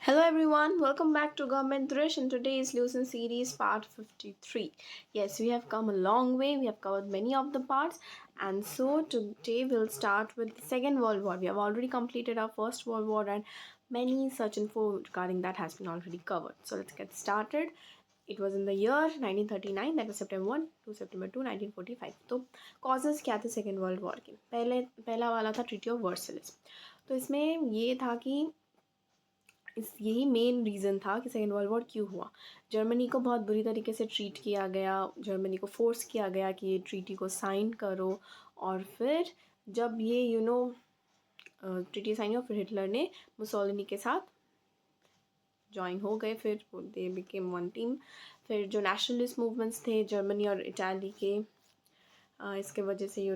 Hello everyone, welcome back to Government Drish and today's Lucent series part 53. Yes, we have come a long way, we have covered many of the parts, and so today we'll start with the Second World War. We have already completed our First World War and many such info regarding that has been already covered. So let's get started. It was in the year 1939, that was September 1 to September 2, 1945. तो causes क्या थे second world war के? पहला वाला था treaty of Versailles. तो इसमें ये था कि यही मेन रीज़न था कि सेकेंड वर्ल्ड वॉर क्यों हुआ. जर्मनी को बहुत बुरी तरीके से ट्रीट किया गया, जर्मनी को फोर्स किया गया कि ये ट्रीटी को साइन करो. और फिर जब ये ट्रीटी साइन हुआ, फिर हिटलर ने मुसोलिनी के साथ ज्वाइन हो गए. फिर दे बिकेम वन टीम. फिर जो नेशनलिस्ट मूवमेंट्स थे जर्मनी और इटाली के, इसके वजह से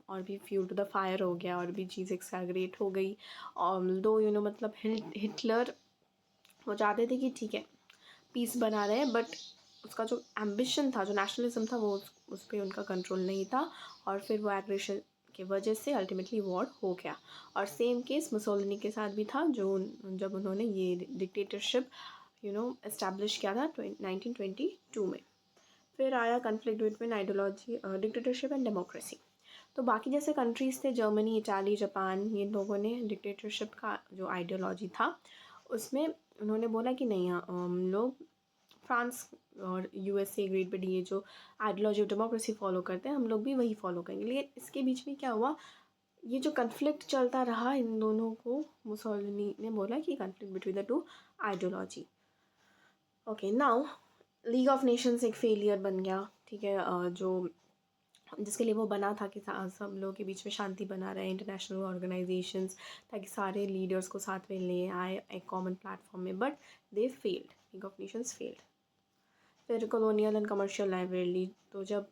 और भी फ्यूल टू द फायर हो गया, और भी चीज़ एक्सैग्रेट हो गई. और दो मतलब हिटलर वो चाहते थे कि ठीक है पीस बना रहे हैं, बट उसका जो एम्बिशन था, जो नेशनलिज्म था, वो उस पर उनका कंट्रोल नहीं था. और फिर वो एग्रेशन की वजह से अल्टीमेटली वॉर हो गया. और सेम केस मुसोलिनी के साथ भी था, जो जब उन्होंने ये डिक्टेटरशिप एस्टैब्लिश किया था 1922 में. फिर आया conflict between ideology, dictatorship and democracy. तो बाकी जैसे कंट्रीज़ थे जर्मनी, इटाली, जापान, ये लोगों ने डिक्टेटरशिप का जो आइडियोलॉजी था उसमें उन्होंने बोला कि नहीं, हम लोग फ्रांस और यूएसए ग्रेट ब्रिटेन ये जो आइडियोलॉजी ऑफ डेमोक्रेसी फॉलो करते हैं हम लोग भी वही फॉलो करेंगे. लेकिन इसके बीच में क्या हुआ, ये जो कन्फ्लिक्ट चलता रहा इन दोनों को, मुसोलिनी ने बोला कि conflict between the two ideology. Okay, now league of Nations एक फेलियर बन गया. ठीक है, जो जिसके लिए वो बना था कि सब लोगों के बीच में शांति बना रहे, इंटरनेशनल ऑर्गेनाइजेशंस, ताकि सारे लीडर्स को साथ में ले आए एक कॉमन प्लेटफॉर्म में. But they failed, league of Nations failed. फिर कॉलोनियल एंड कमर्शियल राइवलरी. तो जब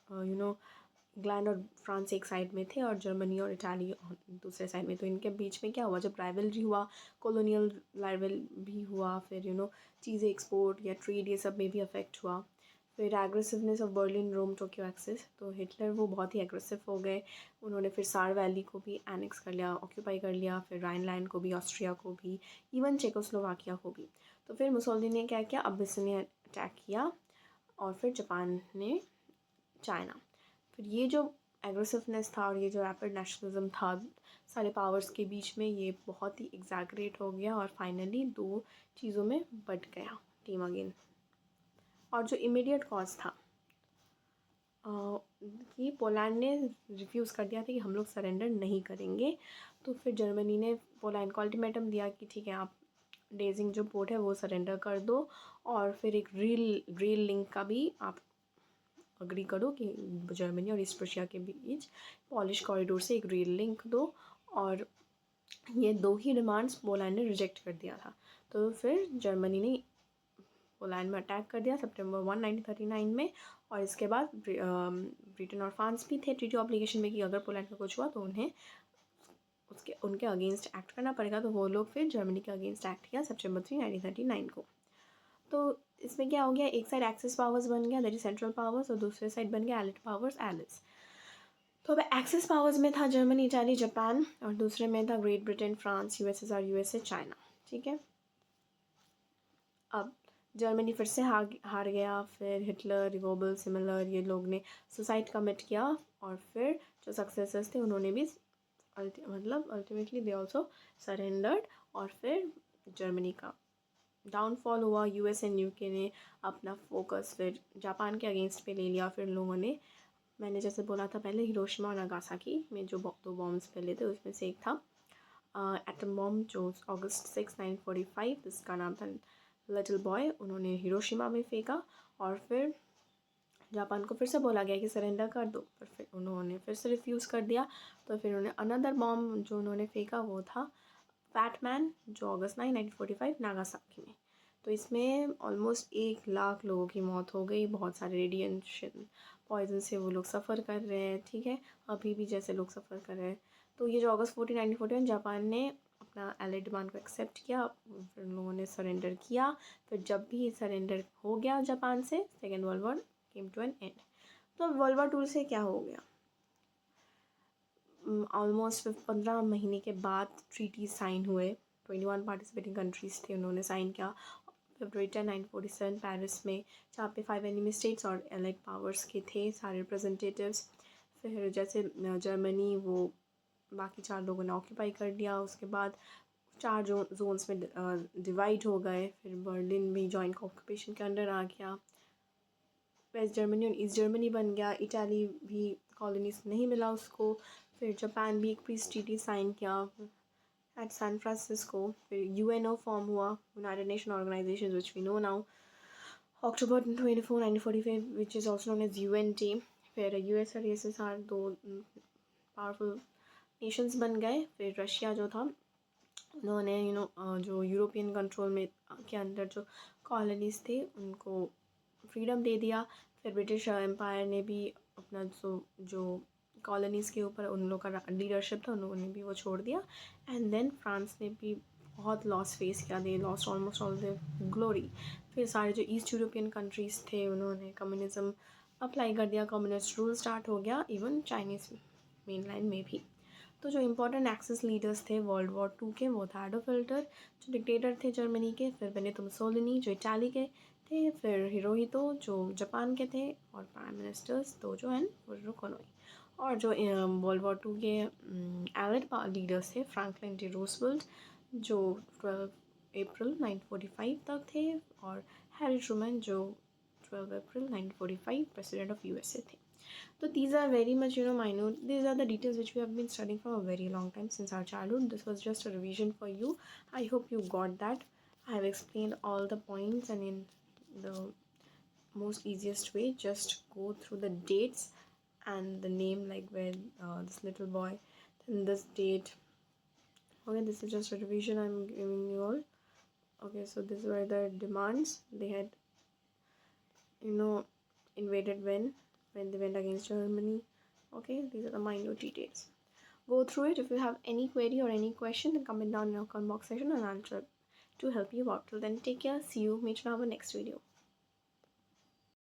इंग्लैंड और फ्रांस एक साइड में थे और जर्मनी और इटाली दूसरे साइड में, तो इनके बीच में क्या हुआ, जब राइवलरी हुआ, कॉलोनियल राइवल भी हुआ, फिर चीज़ें एक्सपोर्ट या ट्रेड ये सब में भी अफेक्ट हुआ. फिर aggressiveness of Berlin Rome Tokyo axis. तो हिटलर वो बहुत ही एग्रेसिव हो गए. उन्होंने फिर सार वैली को भी एनेक्स कर लिया, ऑक्यूपाई कर लिया, फिर राइनलैंड को भी, ऑस्ट्रिया को भी, इवन चेकोस्लोवाकिया को भी. तो फिर मुसोलिनी ने क्या किया, अबिसिनिया अटैक किया, और फिर जापान ने चाइना. फिर ये जो एग्रेसिवनेस था और ये जो रैपिड नेशनलिज्म था सारे पावर्स के बीच में, ये बहुत ही एग्जैगरेट हो गया और फाइनली दो चीज़ों में बट गया टीम अगेन. और जो इमीडिएट कॉज था कि पोलैंड ने रिफ्यूज़ कर दिया था कि हम लोग सरेंडर नहीं करेंगे. तो फिर जर्मनी ने पोलैंड को अल्टीमेटम दिया कि ठीक है, आप डेजिंग जो पोर्ट है वो सरेंडर कर दो, और फिर एक रेल लिंक का भी आप अग्री करो कि जर्मनी और ईस्ट प्रुशिया के बीच पॉलिश कॉरिडोर से एक रेल लिंक दो. और ये दो ही डिमांड्स पोलैंड ने रिजेक्ट कर दिया था. तो फिर जर्मनी ने पोलैंड में अटैक कर दिया सितंबर 1, 1939 में. और इसके बाद ब्रिटेन और फ्रांस भी थे ट्रीटी ऑब्लिगेशन में कि अगर पोलैंड का कुछ हुआ तो उन्हें उनके अगेंस्ट एक्ट करना पड़ेगा. तो वो लोग फिर जर्मनी के अगेंस्ट एक्ट किया सितंबर 3, 1939 को. तो इसमें क्या हो गया, एक साइड एक्सिस पावर्स बन गया, दैट इज सेंट्रल पावर्स, और दूसरे साइड बन गया एलिट पावर्स, एलिस. तो अब एक्सिस पावर्स में था जर्मनी, इटाली, जापान, और दूसरे में था great Britain, France, USSR, USA, China. ठीक है, अब जर्मनी फिर से हार गया. फिर हिटलर, गोबल्स, हिमलर, ये लोग ने सुसाइड कमिट किया. और फिर जो सक्सेसर्स थे उन्होंने भी अल्टीमेटली दे ऑल्सो सरेंडर्ड. और फिर जर्मनी का डाउनफॉल हुआ. यूएस एंड यूके ने अपना फोकस फिर जापान के अगेंस्ट पे ले लिया. फिर लोगों ने, मैंने जैसे बोला था पहले, हिरोशिमा और नागासाकी में जो दो बॉम्ब्स फैले थे उसमें से एक था एटम बॉम्ब, जो अगस्त 6, 1945, जिसका नाम था लिटिल बॉय, उन्होंने हिरोशिमा में फेंका. और फिर जापान को फिर से बोला गया कि सरेंडर कर दो, पर फिर उन्होंने फिर से रिफ्यूज़ कर दिया. तो फिर उन्होंने अनदर बॉम्ब जो उन्होंने फेंका वो था फैटमैन, जो अगस्त 9, 1945, नागासाकी में. तो इसमें ऑलमोस्ट 1 लाख लोगों की मौत हो गई. बहुत सारे रेडिएशन पॉइजन से वो लोग सफ़र कर रहे हैं. ठीक है, अभी भी जैसे लोग सफ़र कर रहे हैं. तो ये जो अगस्त 14, 1941 जापान ने अपना एलिड डिमांड को एक्सेप्ट किया, फिर उन लोगों ने सरेंडर किया. फिर जब भी सरेंडर हो गया जापान से, second world war came to an end. तो वर्ल्ड वॉर 2 से क्या हो गया, ऑलमोस्ट 15 महीने के बाद ट्रीटी साइन हुए 21 पार्टिसिपेटिंग कंट्रीज थे, उन्होंने साइन किया February 10, 1947 पेरिस में, जहाँ पे 5 एनिमी स्टेट्स और एलाइड पावर्स के थे सारे रिप्रेजेंटेटिव्स। फिर जैसे जर्मनी वो बाकी 4 लोगों ने ऑक्यूपाई कर लिया, उसके बाद 4 जोन्स में डिवाइड हो गए। फिर बर्लिन भी जॉइंट ऑक्यूपेशन के अंडर आ गया, वेस्ट जर्मनी और ईस्ट जर्मनी बन गया। इटाली भी कॉलोनीज नहीं मिला उसको। फिर जापान भी एक पीस ट्रीटी साइन किया एट सैन फ्रांसिस्को। फिर यूएनओ फॉर्म हुआ, united nation organisation which we know now, October 24, 1945, which is also known as UNT। फिर यूएस और USSR 2 पावरफुल नेशंस बन गए। फिर रशिया जो था, उन्होंने जो यूरोपियन कंट्रोल में के अंदर जो कॉलोनीज थे उनको फ्रीडम दे दिया। फिर ब्रिटिश एम्पायर ने भी अपना जो कॉलोनीज़ के ऊपर उन लोगों का लीडरशिप था, उन लोगों ने भी वो छोड़ दिया। एंड देन फ्रांस ने भी बहुत लॉस फेस किया, they lost almost all the glory. फिर सारे जो ईस्ट यूरोपियन कंट्रीज़ थे उन्होंने कम्युनिज़्म अप्लाई कर दिया, कम्युनिस्ट रूल स्टार्ट हो गया, इवन चाइनीज़ मेनलैंड में भी। तो जो इम्पोर्टेंट एक्सेस लीडर्स थे वर्ल्ड वॉर 2 के, वो था एडोल्फ हिटलर जो डिक्टेटर थे जर्मनी के, फिर बेनितो मुसोलिनी जो इटाली के थे, फिर हिरोहितो जो जापान के थे, और प्राइम मिनिस्टर्स दोजो एंड फुजिरो कोनोई। और जो वर्ल्ड वॉर 2 के एलिड लीडर्स थे, फ्रैंकलिन डी रूजवेल्ट जो 12 अप्रैल 1945 तक थे, और हैरी ट्रूमैन जो 12 अप्रैल 1945 प्रेसिडेंट ऑफ यूएसए थे। So these are very much minute. These are the details which we have been studying for a very long time since our childhood. This was just a revision for you. I hope you got that. I have explained all the points and in the most easiest way. Just go through the dates and the name, like where this little boy, then this date. Okay, this is just a revision I'm giving you all. Okay, so this were the demands they had invaded when they went against Germany. Okay, these are the minute details. Go through it. If you have any query or any question, then comment down in the comment box section and I'll try to help you out. Till then, take care. See you. Meet you in our next video.